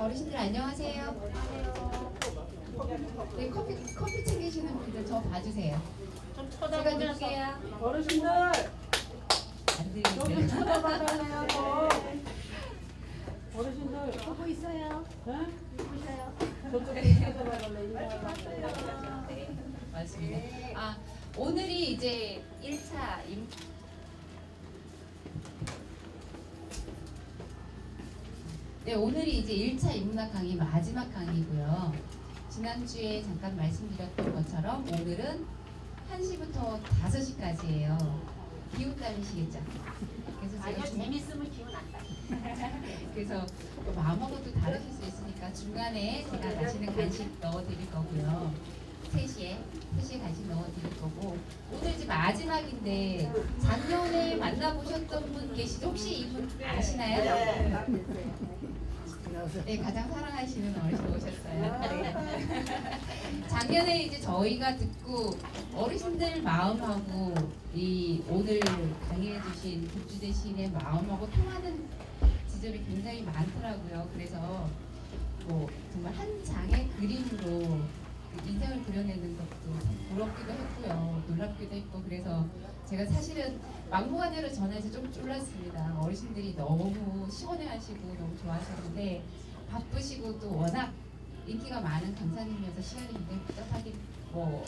어르신들 안녕하세요. 네, 커피 챙기시는 분들 저 봐주세요. 좀 제가 쳐다보면서 누구게요? 어르신들 안 여기 들리세요? 쳐다봐달래요. 어르신들 보고 있어요. 네? 보고 있어요. 저쪽에 쳐다봐달래. 네, 맞습니다. 아, 오늘이 이제 1차 네, 오늘이 이제 1차 인문학 강의 마지막 강의고요. 지난주에 잠깐 말씀드렸던 것처럼 오늘은 1시부터 5시까지예요. 기운 딸리시겠죠? 그래서 제가 아니요, 재밌으면 기분 안 나. 그래서 또 마음하고도 다르실 수 있으니까 중간에 제가 맛있는 간식 넣어드릴 거고요. 3시에 간식 넣어드릴 거고, 오늘 이제 마지막인데 작년에 만나보셨던 분 계시죠? 혹시 이분 아시나요? 네, 가장 사랑하시는 어르신 오셨어요. 네. 작년에 이제 저희가 듣고 어르신들 마음하고 이 오늘 강의해주신 국주대신의 마음하고 통하는 지점이 굉장히 많더라고요. 그래서 뭐 정말 한 장의 그림으로 그 인생을 그려내는 것도 참 부럽기도 했고요, 놀랍기도 했고, 그래서 제가 사실은 막무가내로 전화해서 좀 쫄랐습니다. 어르신들이 너무 시원해하시고 너무 좋아하셨는데 바쁘시고 또 워낙 인기가 많은 강사님이어서 시간이 굉장히 복잡하긴 뭐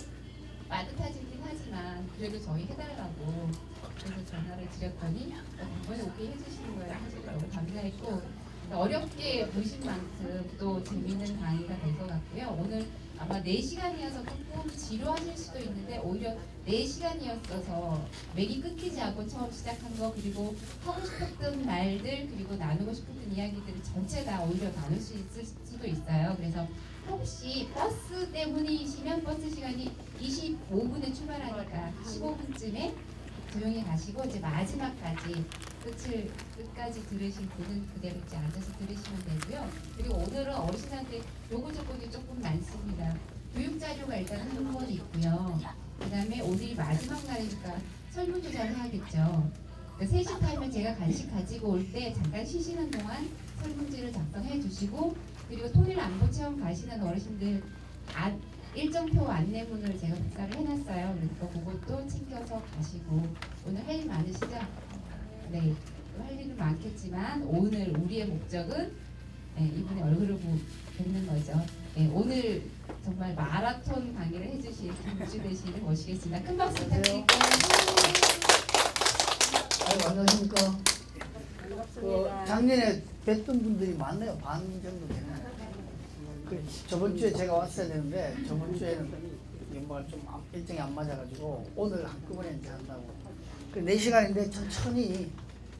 빠듯하시긴 하지만 그래도 저희 해달라고 그래서 전화를 드렸더니 이번에 오케이 해주시는 거예요. 사실 너무 감사했고 어렵게 보신 만큼 또 재밌는 강의가 될 것 같고요. 오늘 아마 4시간이어서 조금 지루하실 수도 있는데 오히려 4시간이었어서 맥이 끊기지 않고 처음 시작한 거, 그리고 하고 싶었던 말들, 그리고 나누고 싶었던 이야기들을 전체 다 오히려 나눌 수 있을 수도 있어요. 그래서 혹시 버스 때문이시면 버스 시간이 25분에 출발하니까 15분쯤에 조용히 가시고 이제 마지막까지 끝까지 들으실 분은 그대로 이제 앉아서 들으시면 되고요. 그리고 오늘은 어르신한테 요구 조건이 조금 많습니다. 교육 자료가 일단 한 권 있고요. 그 다음에 오늘이 마지막 날이니까 설문조사를 해야겠죠. 그러니까 3시 타임에 제가 간식 가지고 올 때 잠깐 쉬시는 동안 설문지를 작성해 주시고, 그리고 통일 안보 체험 가시는 어르신들 일정표 안내문을 제가 복사를 해놨어요. 그러니까 그것도 챙겨서 가시고, 오늘 할 일 많으시죠? 네, 할 일은 많겠지만 오늘 우리의 목적은 이분의 얼굴을 뵙는 거죠. 네, 오늘 정말 마라톤 강의를 해주실 김주 대신을 모시겠습니다. 큰 박수 부탁드리고. 안녕하십니까. 작년에 뵀던 분들이 많네요. 반 정도 되네요. 저번 주에 제가 왔어야 되는데 저번 주에는 뭐가 좀 일정이 안 맞아가지고 오늘 한꺼번에 이제 한다고. 4시간인데 천천히,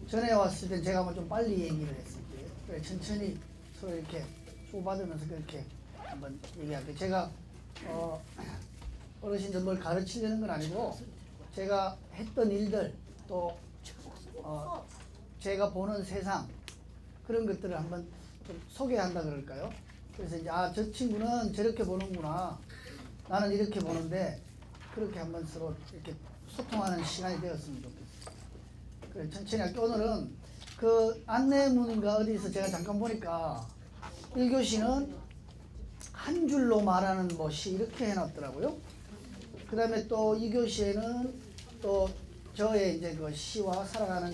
전에 왔을 때 제가 좀 빨리 얘기를 했었고요. 그래 천천히 서로 이렇게 주고받으면서 그렇게 한번 얘기할게요. 제가 어르신들 뭘 가르치려는 건 아니고 제가 했던 일들 또 제가 보는 세상 그런 것들을 한번 좀 소개한다 그럴까요? 그래서 이제 저 친구는 저렇게 보는구나, 나는 이렇게 보는데, 그렇게 한번 서로 이렇게 소통하는 시간이 되었으면 좋겠어요. 그래 천천히 할게요. 오늘은 그 안내문인가 어디서 제가 잠깐 보니까 1교시는 한 줄로 말하는 시 이렇게 해놨더라고요. 그 다음에 또 2교시에는 또 저의 이제 그 시와 살아가는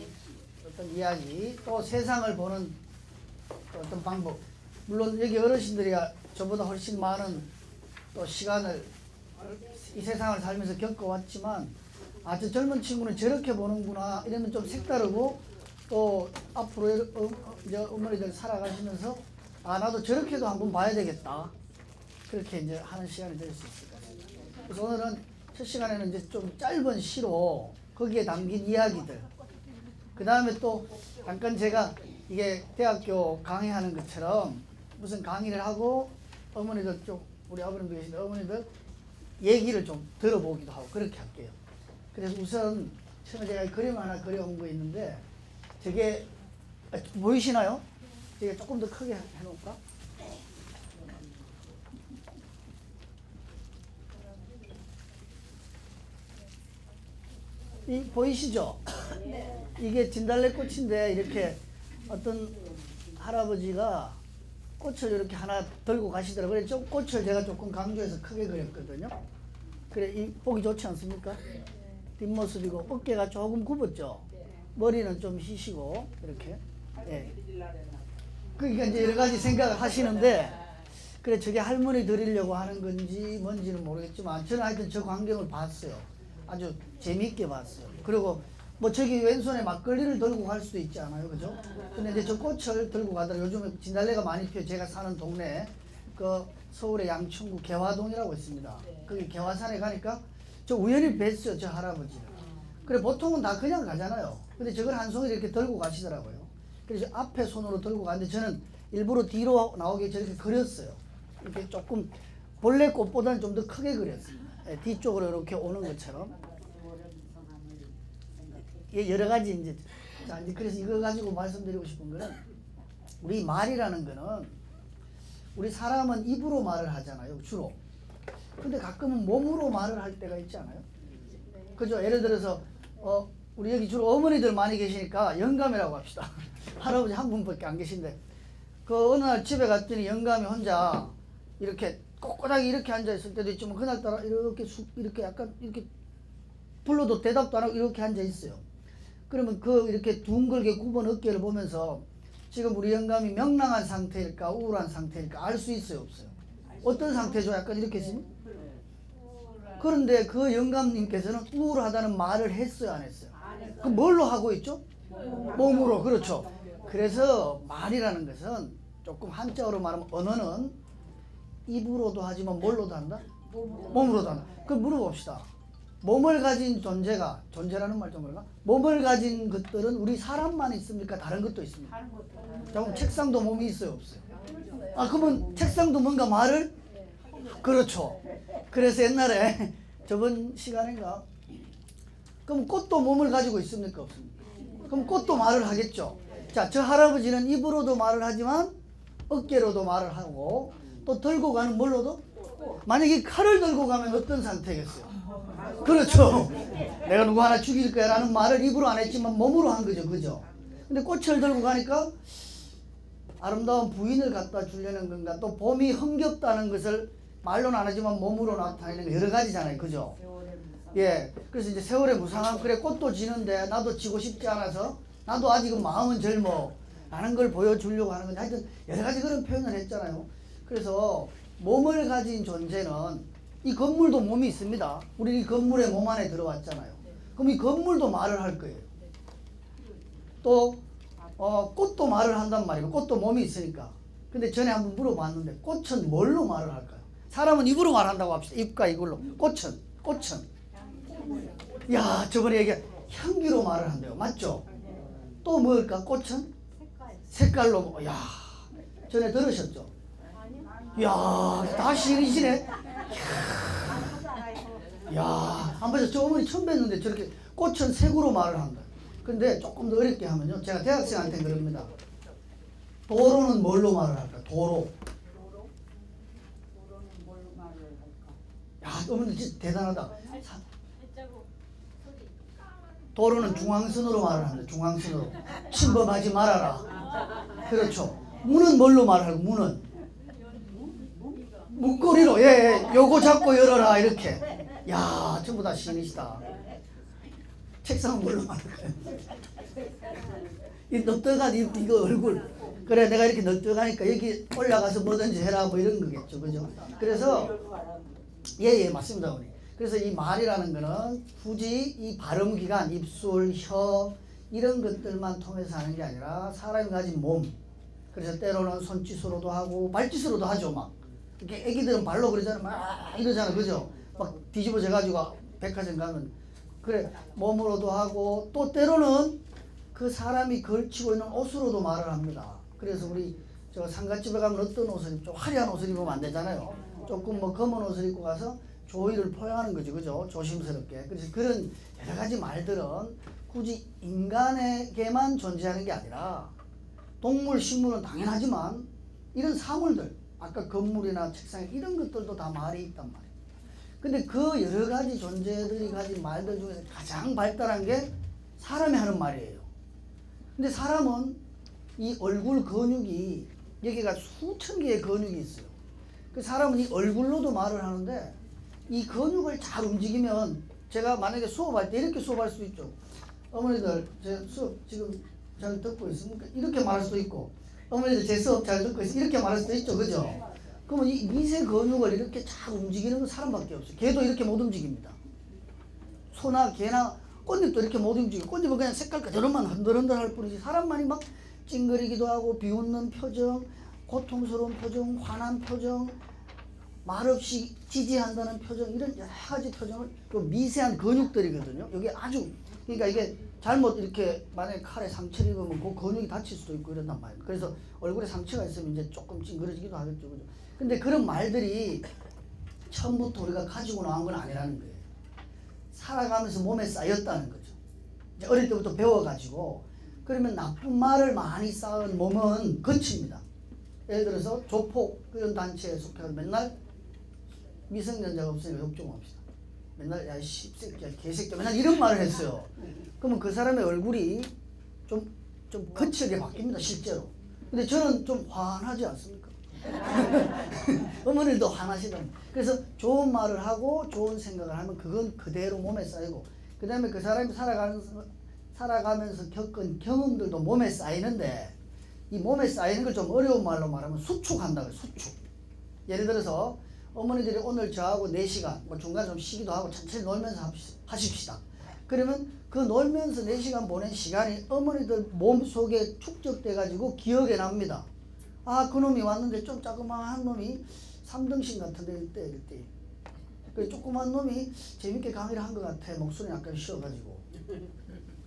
어떤 이야기, 또 세상을 보는 어떤 방법. 물론 여기 어르신들이 저보다 훨씬 많은 또 시간을 이 세상을 살면서 겪어왔지만, 저 젊은 친구는 저렇게 보는구나, 이러면 좀 색다르고, 또 앞으로 이제 어머니들 살아가시면서 나도 저렇게도 한번 봐야 되겠다, 그렇게 이제 하는 시간이 될 수 있을 것 같습니다. 그래서 오늘은 첫 시간에는 이제 좀 짧은 시로 거기에 담긴 이야기들, 그 다음에 또 잠깐 제가 이게 대학교 강의하는 것처럼 무슨 강의를 하고 어머니들 좀, 우리 아버님도 계신데 어머니들 얘기를 좀 들어보기도 하고 그렇게 할게요. 그래서 우선 처음에 제가 그림 하나 그려온 거 있는데, 저게 보이시나요? 제가 조금 더 크게 해놓을까? 보이시죠? 이게 진달래꽃인데 이렇게 어떤 할아버지가 꽃을 이렇게 하나 들고 가시더라고요. 그래서 좀 꽃을 제가 조금 강조해서 크게 그렸거든요. 그래, 이 보기 좋지 않습니까? 뒷모습이고 어깨가 조금 굽었죠. 머리는 좀 희시고 이렇게. 예. 그러니까 이제 여러 가지 생각을 하시는데, 그래 저게 할머니 드리려고 하는 건지 뭔지는 모르겠지만 저는 하여튼 저 광경을 봤어요. 아주 재미있게 봤어요. 그리고 뭐 저기 왼손에 막걸리를 들고 갈 수도 있지 않아요, 그죠? 근데 이제 저 꽃을 들고 가더라고요. 요즘에 진달래가 많이 피어. 제가 사는 동네 그 서울의 양천구 개화동이라고 있습니다. 거기 개화산에 가니까 저 우연히 뵀어요, 저 할아버지를. 그래 보통은 다 그냥 가잖아요. 근데 저걸 한 송이 이렇게 들고 가시더라고요. 그래서 앞에 손으로 들고 가는데 저는 일부러 뒤로 나오게 저렇게 그렸어요. 이렇게 조금 본래 꽃보다는 좀 더 크게 그렸습니다. 예, 뒤쪽으로 이렇게 오는 것처럼. 예, 여러 가지 이제. 자, 이제 그래서 이거 가지고 말씀드리고 싶은 거는, 우리 말이라는 거는 우리 사람은 입으로 말을 하잖아요, 주로. 근데 가끔은 몸으로 말을 할 때가 있지 않아요? 그죠? 예를 들어서 우리 여기 주로 어머니들 많이 계시니까 영감이라고 합시다. 할아버지 한 분밖에 안 계신데, 그 어느 날 집에 갔더니 영감이 혼자 이렇게 꼿꼿하게 이렇게 앉아 있을 때도 있지만, 그날따라 이렇게 이렇게 약간 이렇게 불러도 대답도 안 하고 이렇게 앉아 있어요. 그러면 그 이렇게 둥글게 굽은 어깨를 보면서 지금 우리 영감이 명랑한 상태일까 우울한 상태일까 알 수 있어요, 없어요? 어떤 상태죠? 약간 이렇게 있으면? 그런데 그 영감님께서는 우울하다는 말을 했어요, 안 했어요? 그 뭘로 하고 있죠? 몸으로. 그렇죠. 그래서 말이라는 것은 조금 한자어로 말하면 언어는 입으로도 하지만 뭘로도 한다? 몸으로도 한다. 그럼 물어봅시다. 몸을 가진 존재라는 말 좀 그런가? 몸을 가진 것들은 우리 사람만 있습니까? 다른 것도 있습니까? 자, 그럼 책상도 몸이 있어요, 없어요? 아, 그러면 책상도 뭔가 말을? 그렇죠. 그래서 옛날에 저번 시간인가? 그럼 꽃도 몸을 가지고 있습니까? 없습니까? 그럼 꽃도 말을 하겠죠. 자, 저 할아버지는 입으로도 말을 하지만 어깨로도 말을 하고, 또 들고 가는 뭘로도? 만약에 칼을 들고 가면 어떤 상태겠어요? 그렇죠. 내가 누구 하나 죽일 거야 라는 말을 입으로 안 했지만 몸으로 한 거죠, 그죠? 근데 꽃을 들고 가니까 아름다운 부인을 갖다 주려는 건가, 또 봄이 흥겹다는 것을 말로는 안 하지만 몸으로 나타내는 거, 여러 가지잖아요, 그죠? 예, 그래서 이제 세월의 무상함, 그래 꽃도 지는데 나도 지고 싶지 않아서, 나도 아직은 마음은 젊어 라는 걸 보여주려고 하는 건데, 하여튼 여러 가지 그런 표현을 했잖아요. 그래서 몸을 가진 존재는, 이 건물도 몸이 있습니다. 우리 이 건물에 몸 안에 들어왔잖아요. 그럼 이 건물도 말을 할 거예요. 또 꽃도 말을 한단 말이에요. 꽃도 몸이 있으니까. 근데 전에 한번 물어봤는데 꽃은 뭘로 말을 할까요? 사람은 입으로 말한다고 합시다. 입과 이걸로. 꽃은 야, 저번에 얘기한 향기로 말을 한대요. 맞죠? 또 뭘까? 꽃은 색깔로. 야, 전에 들으셨죠? 야, 다 시인이시네. 야, 한 번에 저 어머니 처음 뵀는데 저렇게 꽃은 색으로 말을 한다. 근데 조금 더 어렵게 하면요, 제가 대학생한테 그럽니다. 도로는 뭘로 말을 할까? 도로는 뭘로 말을 할까? 야, 어머니 진짜 대단하다. 도로는 중앙선으로 말을 한다. 중앙선으로. 침범하지 말아라. 그렇죠. 문은 뭘로 말을 하고? 문은 문고리로. 예, 요거 잡고 열어라 이렇게. 야, 전부 다 신이시다. 책상은 뭘로 말할까요? 이 널떡한 이거 얼굴. 그래, 내가 이렇게 널떡하니까 여기 올라가서 뭐든지 해라 뭐 이런 거겠죠, 그죠? 그래서 예, 맞습니다, 어머니. 그래서 이 말이라는 거는 굳이 이 발음기관, 입술, 혀 이런 것들만 통해서 하는 게 아니라 사람이 가진 몸. 그래서 때로는 손짓으로도 하고 발짓으로도 하죠, 막. 이렇게 애기들은 발로 그러잖아, 막 이러잖아, 그죠? 막 뒤집어져 가지고 백화점 가면. 그래, 몸으로도 하고, 또 때로는 그 사람이 걸치고 있는 옷으로도 말을 합니다. 그래서 우리 저 상가집에 가면 어떤 옷을 입죠? 화려한 옷을 입으면 안 되잖아요. 조금 뭐 검은 옷을 입고 가서 조의를 표현하는 거죠, 그죠? 조심스럽게. 그래서 그런 여러 가지 말들은 굳이 인간에게만 존재하는 게 아니라 동물, 식물은 당연하지만 이런 사물들, 아까 건물이나 책상 이런 것들도 다 말이 있단 말이에요. 근데 그 여러 가지 존재들이 가진 말들 중에서 가장 발달한 게 사람이 하는 말이에요. 근데 사람은 이 얼굴 근육이 여기가 수천 개의 근육이 있어요. 그 사람은 이 얼굴로도 말을 하는데 이 근육을 잘 움직이면 제가 만약에 수업할 때 이렇게 수업할 수도 있죠. 어머니들 제 수업 지금 잘 듣고 있습니까? 이렇게 말할 수도 있고 어머니들 제 수업 잘 듣고 있으면 이렇게 말할 수도 있죠. 그죠? 그러면 이 미세 근육을 이렇게 잘 움직이는 건 사람밖에 없어요. 개도 이렇게 못 움직입니다. 소나 개나 꽃잎도 이렇게 못 움직이고 꽃잎은 그냥 색깔 그대로만 흔들흔들 할 뿐이지 사람만이 막 찡그리기도 하고 비웃는 표정, 고통스러운 표정, 화난 표정, 말없이 지지한다는 표정 이런 여러 가지 표정을 그 미세한 근육들이거든요. 이게 아주 그러니까 이게 잘못 이렇게 만약에 칼에 상처를 입으면 그 근육이 다칠 수도 있고 이런단 말이에요. 그래서 얼굴에 상처가 있으면 이제 조금 찡그러지기도 하겠죠. 그죠? 근데 그런 말들이 처음부터 우리가 가지고 나온 건 아니라는 거예요. 살아가면서 몸에 쌓였다는 거죠. 이제 어릴 때부터 배워가지고 그러면 나쁜 말을 많이 쌓은 몸은 거칩니다. 예를 들어서 조폭 그런 단체에 속해서 맨날 미성년자가 없으니까 욕 좀 합시다. 맨날 야 씹새끼야 개새끼야 맨날 이런 말을 했어요. 그러면 그 사람의 얼굴이 좀 거칠게 바뀝니다 실제로. 근데 저는 좀 환하지 않습니까? 어머니도 화나시던. 그래서 좋은 말을 하고 좋은 생각을 하면 그건 그대로 몸에 쌓이고 그 다음에 그 사람이 살아가면서 겪은 경험들도 몸에 쌓이는데 이 몸에 쌓이는 걸 좀 어려운 말로 말하면 수축한다고요. 수축. 예를 들어서 어머니들이 오늘 저하고 4시간 뭐 중간에 좀 쉬기도 하고 천천히 놀면서 하십시다. 그러면 그 놀면서 4시간 보낸 시간이 어머니들 몸속에 축적돼 가지고 기억에 납니다. 아 그놈이 왔는데 좀 자그마한 놈이 3등신 같은데 이때 그 조그만 놈이 재밌게 강의를 한 것 같아. 목소리 약간 쉬어가지고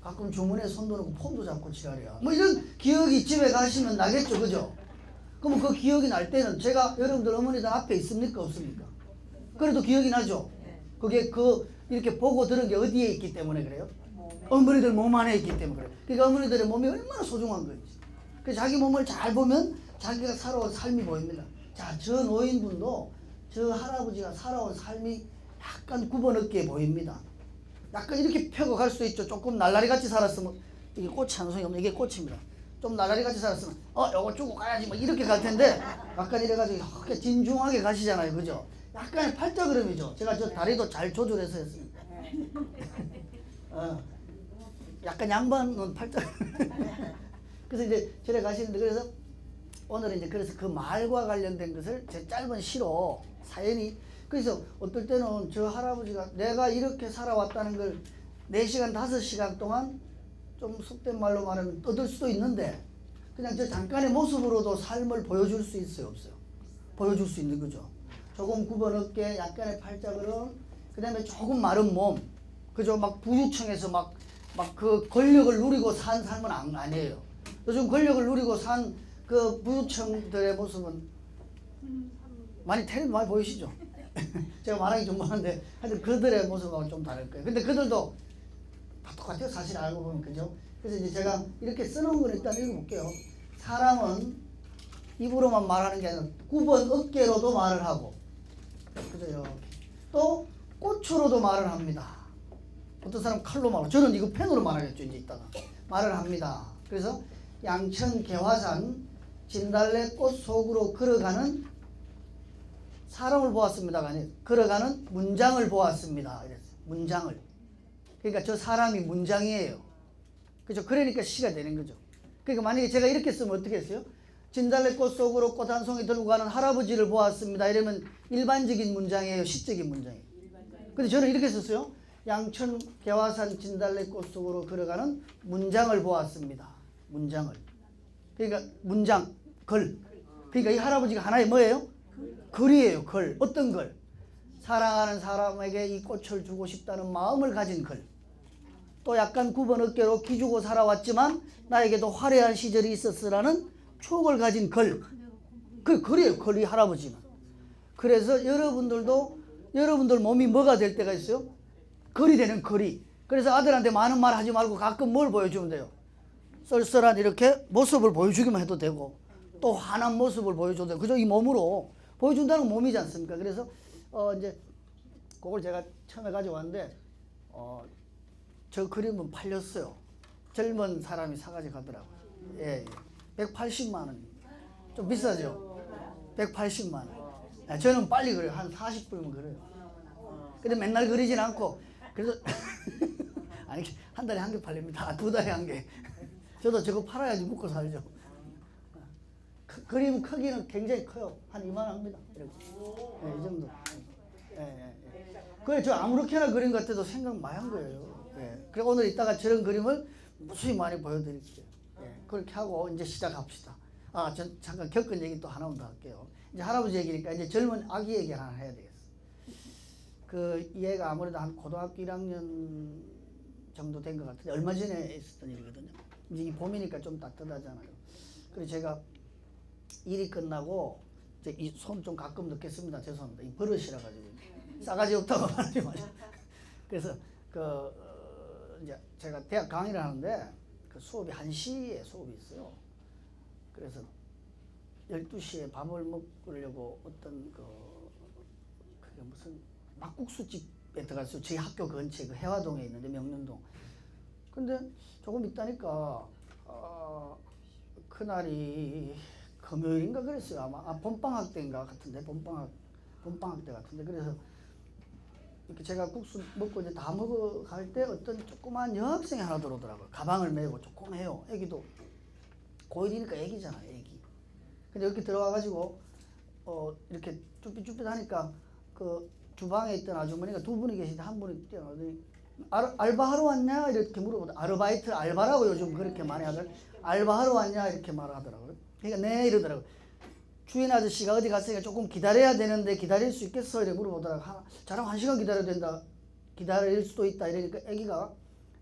가끔 주머니에 손도 넣고 폰도 잡고 지랄이야. 뭐 이런 기억이 집에 가시면 나겠죠. 그죠? 그럼 그 기억이 날 때는 제가 여러분들 어머니들 앞에 있습니까? 없습니까? 그래도 기억이 나죠? 그게 이렇게 보고 들은 게 어디에 있기 때문에 그래요? 어머니들 몸 안에 있기 때문에 그래요. 그러니까 어머니들의 몸이 얼마나 소중한 건지. 그래서 자기 몸을 잘 보면 자기가 살아온 삶이 보입니다. 자, 저 노인분도 저 할아버지가 살아온 삶이 약간 굽어넣게 보입니다. 약간 이렇게 펴고 갈 수 있죠. 조금 날라리 같이 살았으면 이게 꽃이 한 송이 없는 이게 꽃입니다. 좀 날라리 같이 살았으면 요거 주고 가야지 뭐 이렇게 갈 텐데 약간 이래가지고 이렇게 진중하게 가시잖아요. 그죠? 약간의 팔자그름이죠. 제가 저 다리도 잘 조절해서 했습니다. 약간 양반은 팔자그름. 그래서 이제 저래 가시는데 그래서 오늘은 이제 그래서 그 말과 관련된 것을 제 짧은 시로 사연이 그래서 어떨 때는 저 할아버지가 내가 이렇게 살아왔다는 걸 4시간 5시간 동안 좀 속된 말로 말하면 떠들 수도 있는데 그냥 저 잠깐의 모습으로도 삶을 보여줄 수 있어요 없어요? 보여줄 수 있는 거죠. 조금 굽어넣게 약간의 팔자그름 그 다음에 조금 마른 몸 그죠? 막 부유층에서 막 그 권력을 누리고 산 삶은 아니에요. 요즘 권력을 누리고 산 그 부유층들의 모습은 많이 텔레비 많이 보이시죠? 제가 말하기 좀 많은데 하여튼 그들의 모습하고 좀 다를 거예요. 근데 그들도 다 똑같아요. 사실 알고 보면 그죠? 그래서 이제 제가 이렇게 써놓은 걸 일단 읽어볼게요. 사람은 입으로만 말하는 게 아니라 9번 어깨로도 말을 하고 그죠? 이렇게. 또 꽃으로도 말을 합니다. 어떤 사람 칼로 말하고 저는 이거 펜으로 말하겠죠. 이제 이따가 말을 합니다. 그래서 양천 개화산 진달래 꽃 속으로 걸어가는 사람을 보았습니다가 아니에요. 걸어가는 문장을 보았습니다. 이랬어요. 문장을. 그러니까 저 사람이 문장이에요. 그죠? 그러니까 시가 되는 거죠. 그러니까 만약에 제가 이렇게 쓰면 어떻게 했어요? 진달래 꽃 속으로 꽃 한 송이 들고 가는 할아버지를 보았습니다. 이러면 일반적인 문장이에요. 시적인 문장이에요. 근데 저는 이렇게 썼어요. 양천 개화산 진달래 꽃 속으로 걸어가는 문장을 보았습니다. 문장을. 그러니까 문장, 글. 그러니까 이 할아버지가 하나의 뭐예요? 글이에요. 글. 어떤 글? 사랑하는 사람에게 이 꽃을 주고 싶다는 마음을 가진 글. 또 약간 굽은 어깨로 기주고 살아왔지만 나에게도 화려한 시절이 있었으라는 추억을 가진 글. 그 글이에요. 글이 할아버지는. 그래서 여러분들 몸이 뭐가 될 때가 있어요? 글이 되는 글이. 그래서 아들한테 많은 말 하지 말고 가끔 뭘 보여주면 돼요? 썰썰한 이렇게 모습을 보여주기만 해도 되고 또 환한 모습을 보여줘도 되고 그죠? 이 몸으로 보여준다는 몸이지 않습니까? 그래서 이제 그걸 제가 처음에 가져왔는데 저 그림은 팔렸어요. 젊은 사람이 사가지고 가더라고요. 예, 180만 원. 좀 비싸죠? 180만 원. 네, 저는 빨리 그려요. 한 40분이면 그려요. 근데 맨날 그리진 않고 그래서 아니 한 달에 한 개 팔립니다. 두 달에 한 개. 저도 저거 팔아야지 먹고 살죠. 그림 크기는 굉장히 커요. 한 이만합니다. 이렇게. 네, 이 정도. 그래 저 아무렇게나 그린 것 같아도 생각 많이 한 거예요. 그래 오늘 이따가 저런 그림을 무수히 많이 보여드릴게요. 그렇게 하고 이제 시작합시다. 전 잠깐 겪은 얘기 또 하나만 더 할게요. 이제 할아버지 얘기니까 이제 젊은 아기 얘기 하나 해야 되겠어. 그 얘가 아무래도 한 고등학교 1학년 정도 된 것 같은데 얼마 전에 있었던 일이거든요. 이제 이 봄이니까 좀 따뜻하잖아요. 그래서 제가 일이 끝나고 이제 이 손 좀 가끔 넣겠습니다. 죄송합니다. 이 버릇이라 가지고 싸가지 없다고 말하지 마세요. 그래서 이제 제가 대학 강의를 하는데 그 수업이 1시에 수업이 있어요. 그래서 12시에 밥을 먹으려고 어떤 그게 무슨 막국수집에 들어갔어요. 저희 학교 근처에 그 해화동에 있는데 명륜동. 근데 조금 있다니까 그날이 금요일인가 그랬어요. 아마 봄방학 때인가 같은데 봄방학 때 같은데 그래서 이렇게 제가 국수 먹고 이제 다 먹어갈 때 어떤 조그만 여학생이 하나 들어오더라고요. 가방을 메고 조그매요. 애기도 고1이니까 애기잖아요. 애기. 근데 이렇게 들어와가지고 이렇게 쭈삣쭈삣 하니까 그 주방에 있던 아주머니가 두 분이 계신데 한 분이 뛰어나더니 알바하러 왔냐 이렇게 물어보다 아르바이트 알바라고 요즘 그렇게 많이 하더라고요. 알바하러 왔냐 이렇게 말하더라고요. 그러니까 네 이러더라고요. 주인 아저씨가 어디 갔으니까 조금 기다려야 되는데 기다릴 수 있겠어? 이래 물어보더라고요. 자랑 1시간 기다려야 된다. 기다릴 수도 있다. 이러니까 애기가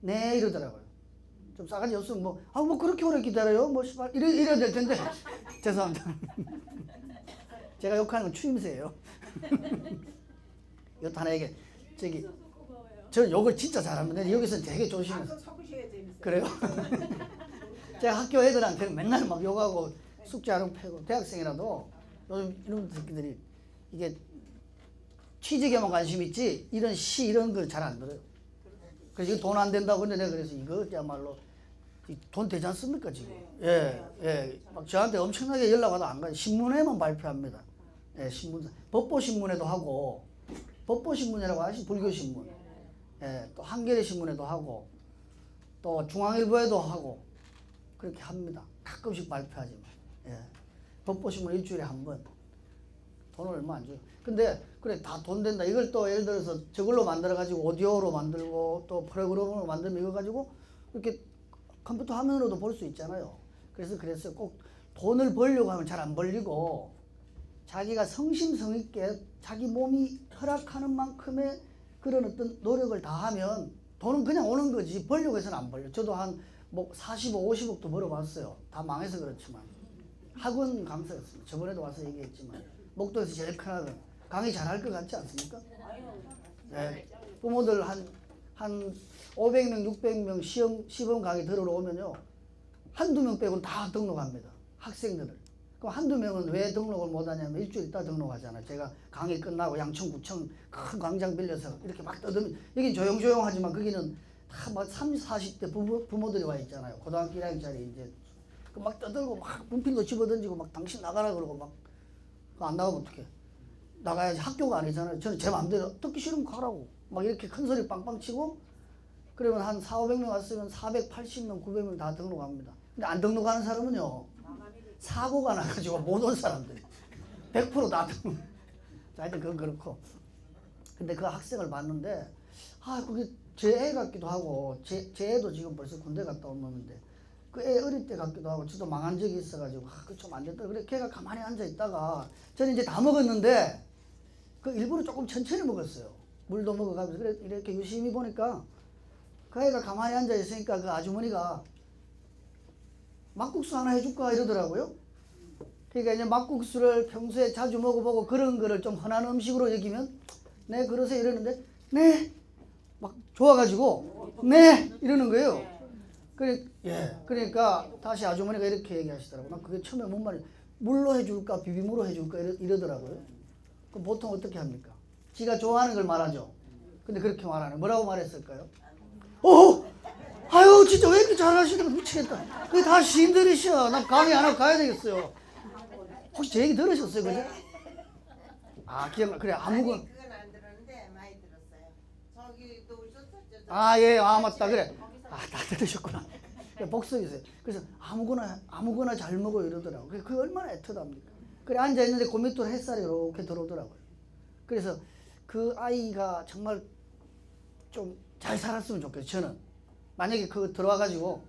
네 이러더라고요. 좀 싸가지 없으면 뭐 그렇게 오래 기다려요? 뭐 씨발 이래야 될 텐데. 죄송합니다. 제가 욕하는 건 추임새예요. 이것도 하나 얘기해. 저 욕을 진짜 잘합니다. 여기서 되게 조심해서. 그래요? 제가 학교 애들한테는 맨날 막 욕하고 숙제 안 하고 패고 대학생이라도 요즘 이런 새끼들이 이게 취직에만 관심 있지 이런 시 이런 걸 잘 안 들어요. 그래서 이거 돈 안 된다고 근데 내가 그래서 이거야말로 돈 되지 않습니까 지금? 예. 막 저한테 엄청나게 연락 와도 안 가요. 신문에만 발표합니다. 예, 신문 법보신문에도 하고 법보신문이라고 아시죠? 불교신문. 예, 또 한겨레 신문에도 하고 또 중앙일보에도 하고 그렇게 합니다. 가끔씩 발표하지만. 예. 법보신문 일주일에 한 번. 돈을 얼마 안 줘요. 근데 그래 다 돈 된다. 이걸 또 예를 들어서 저걸로 만들어 가지고 오디오로 만들고 또 프로그램으로 만들면 이거 가지고 이렇게 컴퓨터 화면으로도 볼 수 있잖아요. 그래서 꼭 돈을 벌려고 하면 잘 안 벌리고 자기가 성심성 있게 자기 몸이 허락하는 만큼의 그런 어떤 노력을 다 하면 돈은 그냥 오는 거지 벌려고 해서는 안 벌려. 저도 한 45, 50억도 벌어봤어요. 다 망해서 그렇지만. 학원 강사였습니다. 저번에도 와서 얘기했지만 목도에서 제일 큰 학원 강의 잘할 것 같지 않습니까? 네. 부모들 한 500명, 600명 시범 강의 들으러 오면요 한두 명 빼고는 다 등록합니다. 학생들을. 그럼 한두 명은 왜 등록을 못하냐면 일주일 있다 등록하잖아요. 제가 강의 끝나고 양천구청 큰 광장 빌려서 이렇게 막 떠들면 여긴 조용조용하지만 거기는 다 막 30, 40대 부모들이 와 있잖아요. 고등학교 1학년짜리 이제 막 떠들고 막 분필도 집어던지고 막 당신 나가라 그러고 막 안 나가면 어떡해. 나가야지 학교가 아니잖아요. 저는 제 마음대로 듣기 싫으면 가라고 막 이렇게 큰 소리 빵빵 치고 그러면 한 400, 500명 왔으면 480명, 900명 다 등록합니다. 근데 안 등록하는 사람은요 사고가 나가지고 못 온 사람들이 100% 다 등록. 자, 하여튼 그건 그렇고. 근데 그 학생을 봤는데 그게 제 애 같기도 하고 제 애도 지금 벌써 군대 갔다 온 놈인데 그 애 어릴 때 같기도 하고 저도 망한 적이 있어가지고 그 좀 안 됐다. 그래 걔가 가만히 앉아 있다가 저는 이제 다 먹었는데 그 일부러 조금 천천히 먹었어요. 물도 먹어가면서 그래 이렇게 유심히 보니까 그 애가 가만히 앉아 있으니까 그 아주머니가 막국수 하나 해줄까 이러더라고요. 그러니까 이제 막국수를 평소에 자주 먹어보고 그런 거를 좀 흔한 음식으로 여기면 네 그러세요 이러는데 네 막 좋아가지고 네 이러는 거예요. 그러니까 다시 아주머니가 이렇게 얘기하시더라고요. 난 그게 처음에 뭔 말이에요. 물로 해줄까 비빔으로 해줄까 이러더라고요. 그럼 보통 어떻게 합니까? 지가 좋아하는 걸 말하죠. 근데 그렇게 말하는 뭐라고 말했을까요? 아유 진짜 왜 이렇게 잘하시는 거 미치겠다. 그게 다 시인들이셔. 난 강의 안 하고 가야 되겠어요. 혹시 제 얘기 들으셨어요, 그죠? 아, 기억 그래 아무건. 아니, 그건 안 들었는데 많이 들었어요. 저기 또 오셨었죠. 아, 예, 아, 맞다. 그래. 아, 다 들으셨구나. 복수있어요. 그래서 아무거나 잘 먹어 이러더라고. 그게 얼마나 애틋합니까? 그래, 앉아있는데 그 밑으로 햇살이 이렇게 들어오더라고요. 그래서 그 아이가 정말 좀 잘 살았으면 좋겠어요, 저는. 만약에 그거 들어와가지고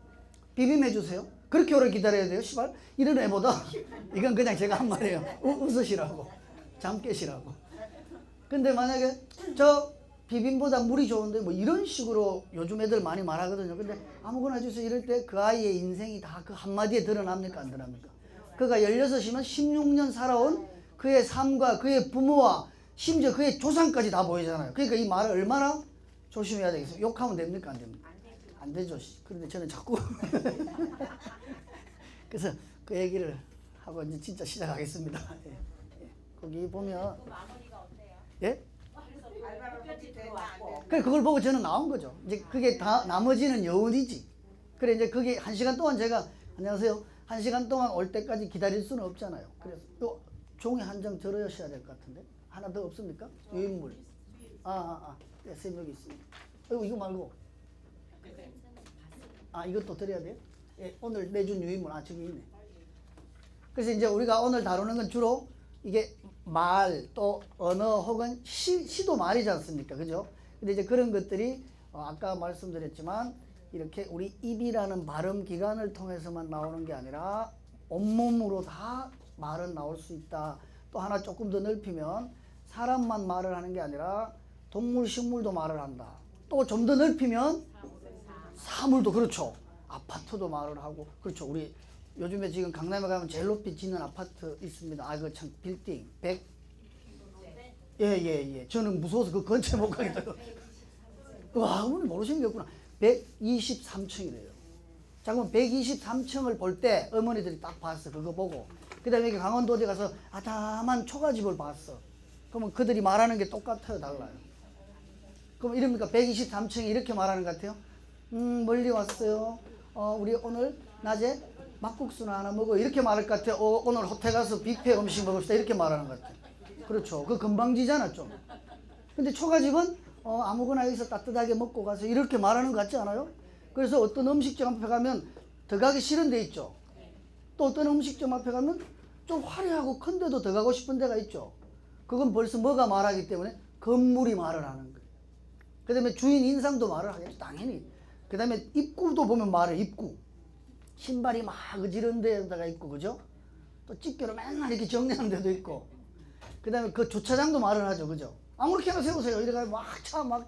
비빔 해주세요. 그렇게 오래 기다려야 돼요, 시발? 이런 애보다 이건 그냥 제가 한 말이에요. 웃으시라고. 잠 깨시라고. 근데 만약에 저 비빔보다 물이 좋은데 뭐 이런 식으로 요즘 애들 많이 말하거든요. 근데 아무거나 해주세요 이럴 때 그 아이의 인생이 다 그 한마디에 드러납니까 안 드러납니까? 그가 16이면 16년 살아온 그의 삶과 그의 부모와 심지어 그의 조상까지 다 보이잖아요. 그러니까 이 말을 얼마나 조심해야 되겠어요. 욕하면 됩니까 안 됩니까? 안 되죠. 그런데 저는 자꾸 그래서 그 얘기를 하고 이제 진짜 시작하겠습니다. 예. 예. 거기 보면 예? 그래 그걸 보고 저는 나온 거죠. 이제 그게 다 나머지는 여운이지. 그래 이제 그게 1시간 동안 제가 안녕하세요. 1시간 동안 올 때까지 기다릴 수는 없잖아요. 그래서 또 종이 한 장 들으셔야 될 것 같은데 하나 더 없습니까? 유인물. 네, 여기 있습니다. 이거 말고. 아 이것도 드려야 돼요? 예, 오늘 내준 유인물 저기 있네. 그래서 이제 우리가 오늘 다루는 건 주로 이게 말, 또 언어 혹은 시도 말이지 않습니까? 그죠? 근데 이제 그런 것들이 아까 말씀드렸지만 이렇게 우리 입이라는 발음 기관을 통해서만 나오는 게 아니라 온몸으로 다 말은 나올 수 있다. 또 하나 조금 더 넓히면 사람만 말을 하는 게 아니라 동물, 식물도 말을 한다. 또 좀 더 넓히면 사물도 그렇죠. 아파트도 말을 하고 그렇죠. 우리 요즘에 지금 강남에 가면 제일 높이 짓는 아파트 있습니다. 그 참 빌딩 100. 예. 저는 무서워서 그 근처에 못 가겠다고. 와, 오늘 모르시는 게 없구나. 123층이래요. 잠깐만 123층을 볼 때 어머니들이 딱 봤어. 그거 보고. 그다음에 여기 강원도에 가서 아담한 초가집을 봤어. 그러면 그들이 말하는 게 똑같아요, 달라요? 그럼 이럽니까? 123층이 이렇게 말하는 것 같아요? 멀리 왔어요. 우리 오늘 낮에 막국수나 하나 먹어. 이렇게 말할 것 같아요. 오늘 호텔 가서 뷔페 음식 먹읍시다. 이렇게 말하는 것 같아요. 그렇죠. 그 금방지잖아, 좀. 근데 초가집은 아무거나 여기서 따뜻하게 먹고 가서 이렇게 말하는 것 같지 않아요? 그래서 어떤 음식점 앞에 가면 더 가기 싫은 데 있죠. 또 어떤 음식점 앞에 가면 좀 화려하고 큰 데도 더 가고 싶은 데가 있죠. 그건 벌써 뭐가 말하기 때문에 건물이 말을 하는 거예요. 그 다음에 주인 인상도 말을 하겠죠. 당연히. 그 다음에 입구도 보면 말해. 입구. 신발이 막 어지런 데다가 있고, 그죠? 또 집게로 맨날 이렇게 정리하는 데도 있고. 그 다음에 그 주차장도 말을 하죠. 그죠? 아무렇게나 세우세요. 이래가 막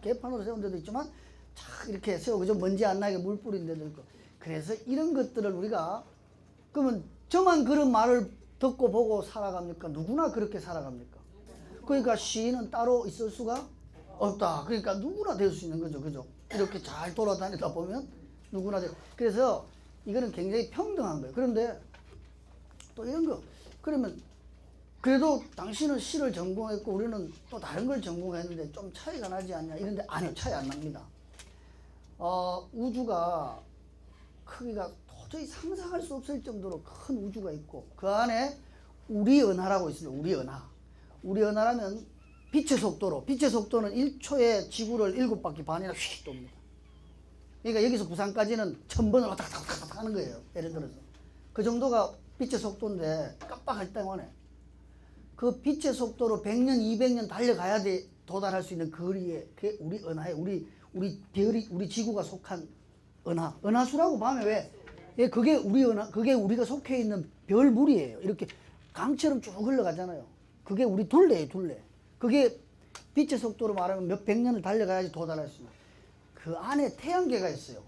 개판으로 세운 데도 있지만 착 이렇게 세우고, 그죠? 먼지 안 나게 물 뿌린 데도 있고. 그래서 이런 것들을 우리가 그러면 저만 그런 말을 듣고 보고 살아갑니까? 누구나 그렇게 살아갑니까? 그러니까 시인은 따로 있을 수가 없다. 그러니까 누구나 될 수 있는 거죠. 그죠? 이렇게 잘 돌아다니다 보면 누구나 돼. 그래서 이거는 굉장히 평등한 거예요. 그런데 또 이런 거. 그러면 그래도 당신은 시를 전공했고 우리는 또 다른 걸 전공했는데 좀 차이가 나지 않냐? 이런데 아니요. 차이 안 납니다. 우주가 크기가 도저히 상상할 수 없을 정도로 큰 우주가 있고 그 안에 우리 은하라고 있습니다. 우리 은하. 우리 은하라면 빛의 속도로, 빛의 속도는 1초에 지구를 7바퀴 반이나 휙 돕니다. 그러니까 여기서 부산까지는 1000번을 왔다 갔다 하는 거예요. 예를 들어서. 그 정도가 빛의 속도인데 깜빡할 때만에 그 빛의 속도로 100년, 200년 달려가야 돼 도달할 수 있는 거리에 그게 우리 은하에 우리 별이 우리 지구가 속한 은하. 은하수라고 밤에 왜? 예, 그게 우리 은하, 그게 우리가 속해 있는 별물이에요. 이렇게 강처럼 쭉 흘러가잖아요. 그게 우리 둘레예요, 둘레. 그게 빛의 속도로 말하면 몇 백 년을 달려가야지 도달할 수 있는. 그 안에 태양계가 있어요.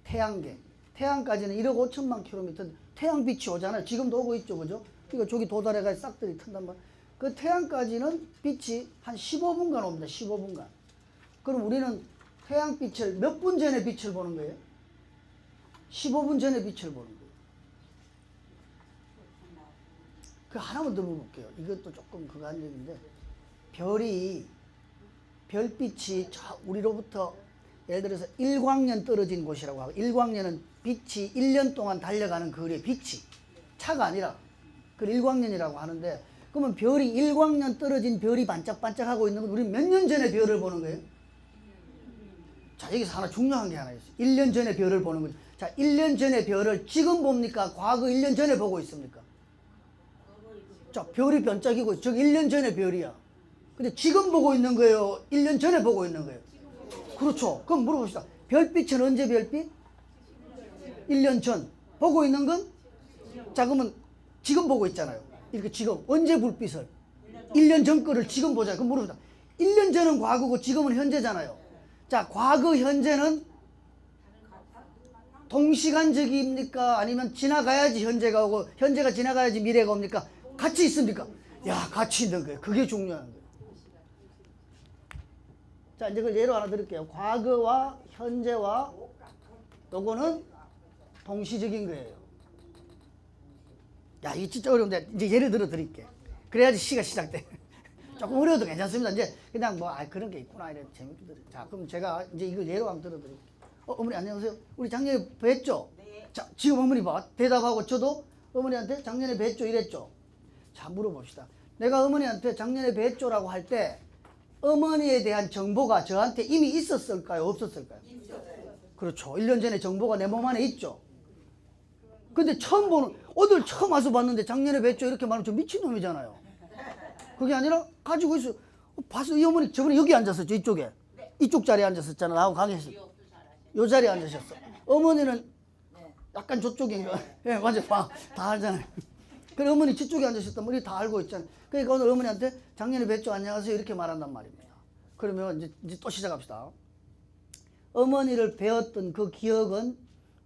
태양계. 태양까지는 1억 5천만 킬로미터. 태양빛이 오잖아요. 지금도 오고 있죠, 그죠? 그러니까 저기 도달해가 싹들이 튼단 말이에요. 그 태양까지는 빛이 한 15분간 옵니다. 15분간. 그럼 우리는 태양빛을 몇 분 전에 빛을 보는 거예요? 15분 전에 빛을 보는 거예요. 그 하나만 더 물어볼게요. 이것도 조금 그거 한 얘기인데 별빛이 저 우리로부터 예를 들어서 1광년 떨어진 곳이라고 하고 1광년은 빛이 1년 동안 달려가는 거리의 빛이 차가 아니라 그걸 일광년이라고 하는데, 그러면 별이 일광년 떨어진 별이 반짝반짝하고 있는 건 우리 몇 년 전에 별을 보는 거예요? 자, 여기서 하나 중요한 게 하나 있어요. 1년 전에 별을 보는 거죠. 자, 1년 전에 별을 지금 봅니까? 과거 1년 전에 보고 있습니까? 자, 별이 반짝이고 저기 1년 전에 별이야. 근데 지금 보고 있는 거예요? 1년 전에 보고 있는 거예요? 그렇죠. 그럼 물어봅시다. 별빛은 언제 별빛? 1년 전. 보고 있는 건? 자, 그러면 지금 보고 있잖아요. 이렇게 지금. 언제 불빛을? 1년 전 거를 지금 보자. 그럼 물어봅시다. 1년 전은 과거고 지금은 현재잖아요. 자, 과거, 현재는 동시간적입니까? 아니면 지나가야지 현재가 오고 현재가 지나가야지 미래가 옵니까? 같이 있습니까? 야, 같이 있는 거예요. 그게 중요한 거예요. 자, 이제 그걸 예로 하나 드릴게요. 과거와 현재와 요거는 동시적인 거예요. 야, 이게 진짜 어려운데 이제 예를 들어 드릴게. 그래야지 시가 시작돼. 조금 어려워도 괜찮습니다. 이제 그냥 뭐 그런 게 있구나 이래 재밌게 들어요. 자, 그럼 제가 이제 이거 예로 한번 들어드릴게요. 어머니 안녕하세요. 우리 작년에 뵀죠? 네. 자, 지금 어머니 봐. 대답하고 저도 어머니한테 작년에 뵀죠 이랬죠? 자, 물어봅시다. 내가 어머니한테 작년에 뵀죠라고 할 때 어머니에 대한 정보가 저한테 이미 있었을까요? 없었을까요? 그렇죠. 1년 전에 정보가 내 몸 안에 있죠. 근데 처음 보는, 오늘 처음 와서 봤는데 작년에 뵀죠 이렇게 말하면 저 미친놈이잖아요. 그게 아니라 가지고 있어. 봤어. 이 어머니 저번에 여기 앉았었죠. 이쪽에. 이쪽 자리에 앉았었잖아. 나하고 강의했어. 요 자리에 앉으셨어. 어머니는 약간 저쪽인가? 예, 맞아. 다 알잖아요. 그래, 어머니 저쪽에 앉으셨단 말이야. 다 알고 있잖아요. 그러니까 오늘 어머니한테 작년에 뵀죠. 안녕하세요. 이렇게 말한단 말입니다. 그러면 이제 또 시작합시다. 어머니를 배웠던 그 기억은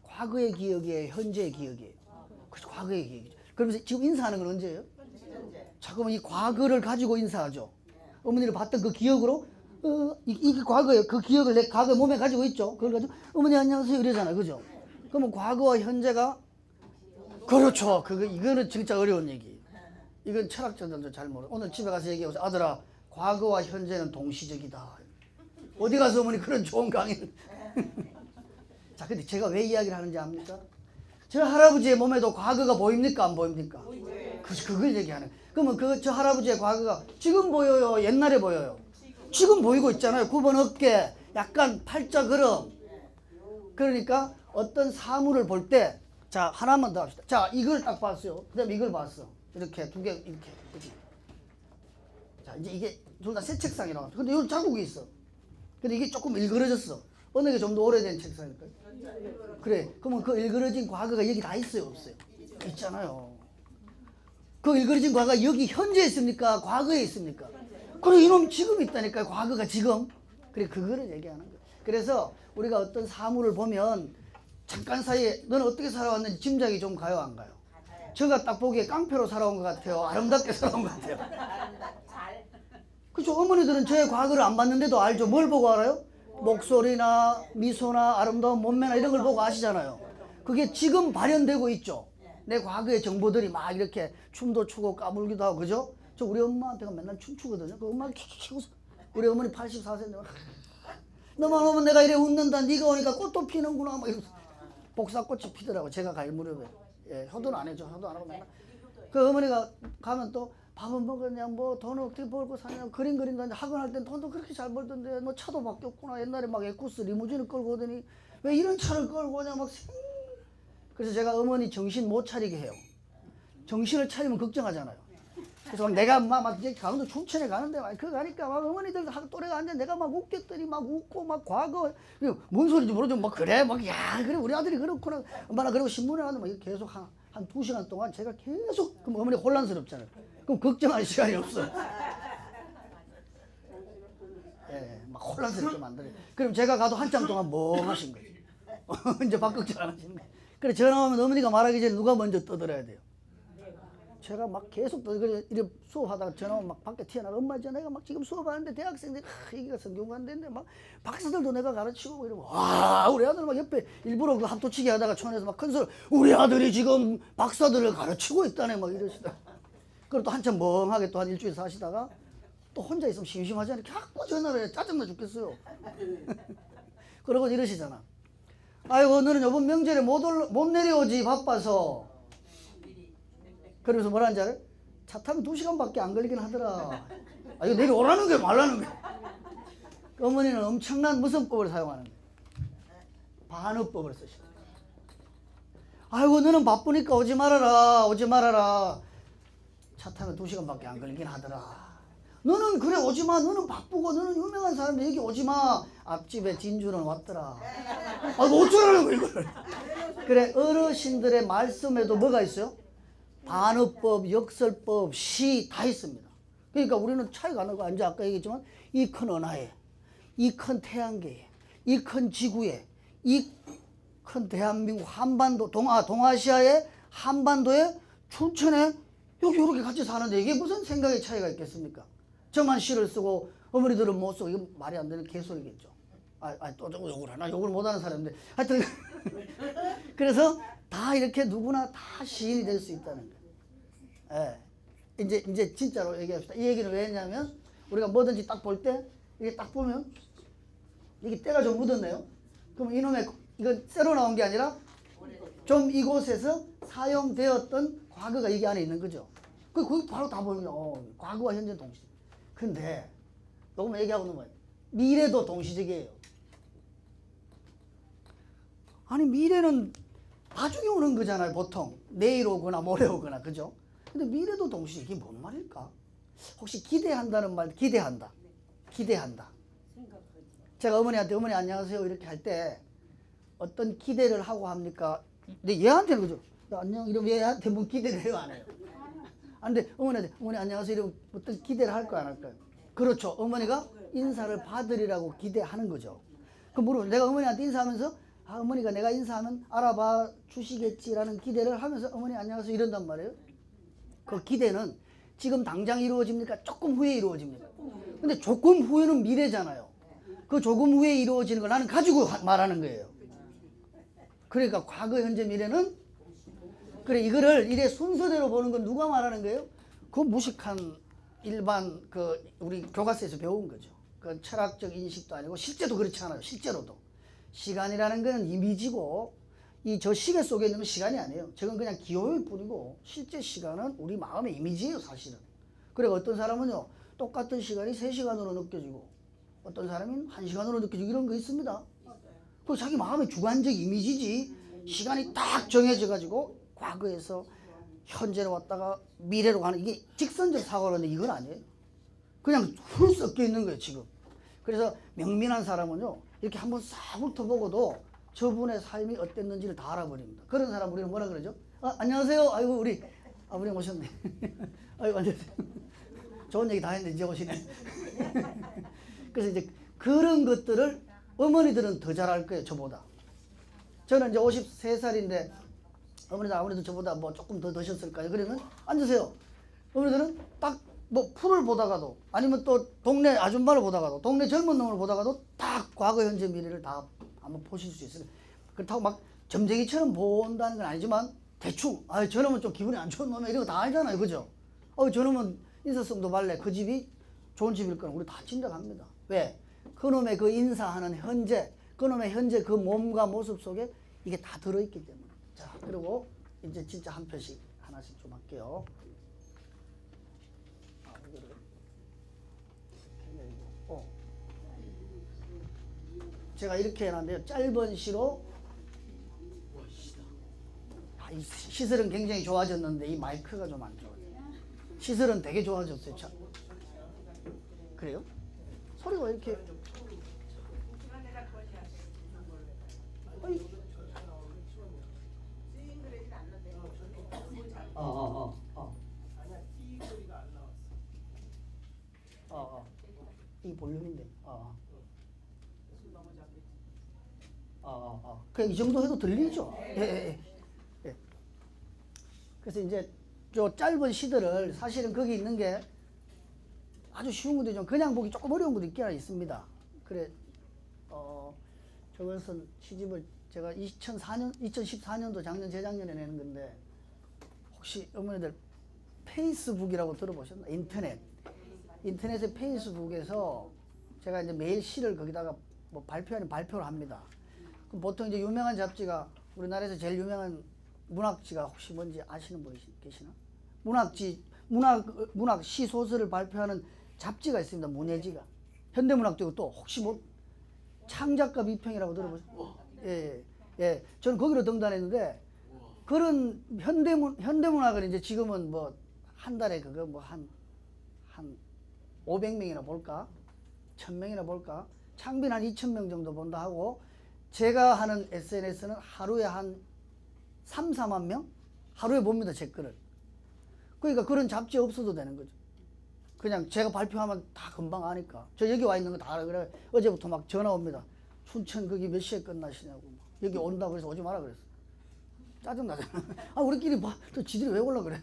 과거의 기억이에요? 현재의 기억이에요? 그렇죠. 과거의 기억이죠. 그러면서 지금 인사하는 건 언제예요? 자, 그러면 이 과거를 가지고 인사하죠. 어머니를 봤던 그 기억으로 이게 과거에 그 기억을 내 과거 몸에 가지고 있죠. 그걸 가지고 어머니 안녕하세요 이러잖아요. 그죠? 그러면 과거와 현재가 그렇죠. 이거는 진짜 어려운 얘기. 이건 철학자들도 잘 모르. 오늘 집에 가서 얘기해보세요. 아들아, 과거와 현재는 동시적이다. 어디 가서 어머니 그런 좋은 강의를. 자, 근데 제가 왜 이야기를 하는지 압니까? 저 할아버지의 몸에도 과거가 보입니까? 안 보입니까? 그걸 얘기하는. 그러면 저 할아버지의 과거가 지금 보여요? 옛날에 보여요? 지금 보이고 있잖아요. 9번 어깨, 약간 팔자 걸음. 그러니까 어떤 사물을 볼 때, 자, 하나만 더 합시다. 자, 이걸 딱 봤어요. 그 다음에 이걸 봤어. 이렇게 두 개, 이렇게. 자, 이제 이게 둘 다 새 책상이라고. 근데 여기 자국이 있어. 근데 이게 조금 일그러졌어. 어느 게 좀 더 오래된 책상일까요? 그래. 그러면 그 일그러진 과거가 여기 다 있어요? 없어요? 있잖아요. 그 일그러진 과거가 여기 현재에 있습니까? 과거에 있습니까? 그래, 이놈 지금 있다니까요. 과거가 지금. 그래, 그거를 얘기하는 거예요. 그래서 우리가 어떤 사물을 보면 잠깐 사이에 너는 어떻게 살아왔는지 짐작이 좀 가요, 안 가요? 제가 딱 보기에 깡패로 살아온 것 같아요. 아름답게 살아온 것 같아요. 그렇죠. 어머니들은 저의 과거를 안 봤는데도 알죠. 뭘 보고 알아요? 목소리나 미소나 아름다운 몸매나 이런 걸 보고 아시잖아요. 그게 지금 발현되고 있죠. 내 과거의 정보들이 막 이렇게 춤도 추고 까불기도 하고, 그죠? 저 우리 엄마한테가 맨날 춤추거든요. 그 엄마가 킥킥 웃어. 우리 어머니 84세인데 너만 오면 내가 이래 웃는다. 네가 오니까 꽃도 피는구나. 막 이러면서 복사꽃이 피더라고. 제가 갈 무렵에. 예, 효도는 안 해줘. 효도 안 하고 맨날. 그 어머니가 가면 또 밥은 먹었냐, 뭐 돈을 어떻게 벌고 사냐, 그림 그린다. 학원 할 땐 돈도 그렇게 잘 벌던데 뭐 차도 바뀌었구나. 옛날에 막 에쿠스 리무진을 끌고 오더니 왜 이런 차를 끌고 오냐 막. 그래서 제가 어머니 정신 못 차리게 해요. 정신을 차리면 걱정하잖아요. 그래서 내가 막 이제 강원도 춘천에 가는데 막 그거 가니까 막 어머니들 또래가 앉아 내가 막 웃겼더니 막 웃고 막 과거 뭔 소리인지 모르죠. 막 그래 막 야 그래 우리 아들이 그렇구나 엄마나. 그리고 신문에 나는데 막 계속 한 2시간 동안 제가 계속. 그럼 어머니 혼란스럽잖아요. 그럼 걱정할 시간이 없어요. 예, 막 혼란스럽게 만들어요. 그럼 제가 가도 한참 동안 멍하신 거죠. 이제 밥 걱정 안 하시는 거예요. 그래 전화 오면 어머니가 말하기 전에 누가 먼저 떠들어야 돼요? 제가 막 계속 이렇게 수업하다가 전화 오면 막 밖에 튀어나가. 엄마 내가 막 지금 수업하는데 대학생들 이게 성경관대인데 막 박사들도 내가 가르치고 이러고 와 우리 아들 막 옆에 일부러 그 합도치기 하다가 촌에서 막 큰 소리 우리 아들이 지금 박사들을 가르치고 있다네 막 이러시다. 그리고 또 한참 멍하게 또 한 일주일 사시다가 또 혼자 있으면 심심하잖아요. 자꾸 전화를 해. 짜증나 죽겠어요. 그러고 이러시잖아. 아이고 너는 이번 명절에 못 내려오지 바빠서. 그러면서 뭐라는지 알아요? 차 타면 2시간밖에 안 걸리긴 하더라. 아, 이거 내려오라는 거야 말라는 거야. 어머니는 엄청난 무슨 법을 사용하는 거예요? 반어법을 쓰시는 거예요. 아이고 너는 바쁘니까 오지 말아라 오지 말아라. 차 타면 2시간밖에 안 걸리긴 하더라. 너는 그래 오지마. 너는 바쁘고 너는 유명한 사람인데 여기 오지마. 앞집에 진주는 왔더라. 아 어쩌라는 거야 이걸. 그래 어르신들의 말씀에도 뭐가 있어요? 반어법, 역설법, 시 다 있습니다. 그러니까 우리는 차이가 안 나고 이제 아까 얘기했지만 이 큰 은하에 이 큰 태양계에 이 큰 지구에 이 큰 대한민국 한반도 동아시아의 한반도에 춘천에 여기 이렇게 같이 사는데 이게 무슨 생각의 차이가 있겠습니까? 저만 시를 쓰고 어머니들은 못 쓰고 이거 말이 안 되는 개소리겠죠. 또 욕을 하나 욕을 못하는 사람인데 하여튼 그래서 다 이렇게 누구나 다 시인이 될 수 있다는 거예요. 예. 이제 진짜로 얘기합시다. 이 얘기는 왜 했냐면 우리가 뭐든지 딱 볼 때 이게 딱 보면 이게 때가 좀 묻었네요. 그럼 이놈의 이건 새로 나온 게 아니라 좀 이곳에서 사용되었던 과거가 여기 안에 있는 거죠. 거기 바로 다 보면 과거와 현재 동시. 근데 조금 얘기하고 있는 거예요. 미래도 동시적이에요. 아니 미래는 나중에 오는 거잖아요. 보통 내일 오거나 모레 오거나 그죠? 근데 미래도 동시 이게 뭔 말일까? 혹시 기대한다는 말 기대한다. 제가 어머니한테 어머니 안녕하세요 이렇게 할 때 어떤 기대를 하고 합니까? 근데 얘한테는 그죠? 야, 안녕 이러면 얘한테 뭐 기대를 해요 안 해요? 안 돼. 어머니한테 어머니 안녕하세요 이러면 어떤 기대를 할까요 안 할까요? 그렇죠. 어머니가 인사를 받으리라고 기대하는 거죠. 그럼 물론 내가 어머니한테 인사하면서 어머니가 내가 인사하면 알아봐 주시겠지라는 기대를 하면서 어머니 안녕하세요 이런단 말이에요. 그 기대는 지금 당장 이루어집니까? 조금 후에 이루어집니까? 근데 조금 후에는 미래잖아요. 그 조금 후에 이루어지는 걸 나는 가지고 말하는 거예요. 그러니까 과거, 현재, 미래는 그래 이거를 이래 순서대로 보는 건 누가 말하는 거예요? 그 무식한 일반 그 우리 교과서에서 배운 거죠. 그 철학적 인식도 아니고 실제도 그렇지 않아요. 실제로도 시간이라는 건 이미지고 이 저 시계 속에 있는 건 시간이 아니에요. 저건 그냥 기호일 뿐이고 실제 시간은 우리 마음의 이미지예요 사실은. 그래 어떤 사람은요 똑같은 시간이 3시간으로 느껴지고 어떤 사람은 1시간으로 느껴지고 이런 거 있습니다. 그 자기 마음의 주관적 이미지지 시간이 딱 정해져 가지고 과거에서 현재로 왔다가 미래로 가는 이게 직선적 사고라는데 이건 아니에요. 그냥 훌 섞여 있는 거예요 지금. 그래서 명민한 사람은요 이렇게 한번 싹 훑어보고도 저분의 삶이 어땠는지를 다 알아버립니다. 그런 사람 우리는 뭐라 그러죠? 안녕하세요. 아이고 우리 아버님 오셨네. 아이고 안녕하세요. 좋은 얘기 다 했는데 이제 오시네. 그래서 이제 그런 것들을 어머니들은 더 잘할 거예요 저보다. 저는 이제 53살인데 어머니도 아무래도 저보다 뭐 조금 더 드셨을까요? 그러면 앉으세요. 어머니들은 딱 뭐 풀을 보다가도 아니면 또 동네 아줌마를 보다가도 동네 젊은 놈을 보다가도 딱 과거 현재 미래를 다 한번 보실 수 있어요. 그렇다고 막 점쟁이처럼 본다는 건 아니지만 대충 저놈은 좀 기분이 안 좋은 놈이야 이런 거 다 알잖아요. 그죠? 저놈은 인사성도 말래 그 집이 좋은 집일 거는 우리 다 짐작합니다. 왜? 그놈의 그 인사하는 현재 그놈의 현재 그 몸과 모습 속에 이게 다 들어있기 때문에. 자 그리고 이제 진짜 한 표씩 하나씩 좀 할게요. 제가 이렇게 해놨는데요. 짧은 시로 이 시설은 굉장히 좋아졌는데 이 마이크가 좀 안 좋아요. 시설은 되게 좋아졌어요. 자, 그래요? 소리가 이렇게 이 볼륨인데 그냥 이 정도 해도 들리죠? 예. 그래서 이제 저 짧은 시들을 사실은 거기 있는 게 아주 쉬운 것도 좀 그냥 보기 조금 어려운 것도 있긴 있습니다. 그래 저것은 시집을 제가 2014년도 작년 재작년에 내는 건데 혹시 어머니들 페이스북이라고 들어보셨나? 인터넷의 페이스북에서 제가 이제 매일 시를 거기다가 뭐 발표를 합니다. 그럼 보통 이제 유명한 잡지가 우리나라에서 제일 유명한 문학지가 혹시 뭔지 아시는 분이 계시나? 문학 시 소설을 발표하는 잡지가 있습니다. 문예지가. 현대문학도 또 혹시 뭐 창작가 비평이라고 들어보셨어요? 예, 예. 저는 거기로 등단했는데 그런 현대문학을 이제 지금은 뭐 한 달에 그거 뭐 한 500명이나 볼까? 1000명이나 볼까? 창빈 한 2000명 정도 본다 하고 제가 하는 SNS는 하루에 한 3, 4만 명? 하루에 봅니다, 제 글을. 그러니까 그런 잡지 없어도 되는 거죠. 그냥 제가 발표하면 다 금방 아니까. 저 여기 와 있는 거 다 알아. 그래. 어제부터 막 전화 옵니다. 춘천 거기 몇 시에 끝나시냐고. 여기 온다고 그래서 오지 마라 그랬어. 짜증나잖아. 아, 우리끼리 봐. 또 지들이 왜 올라 그래.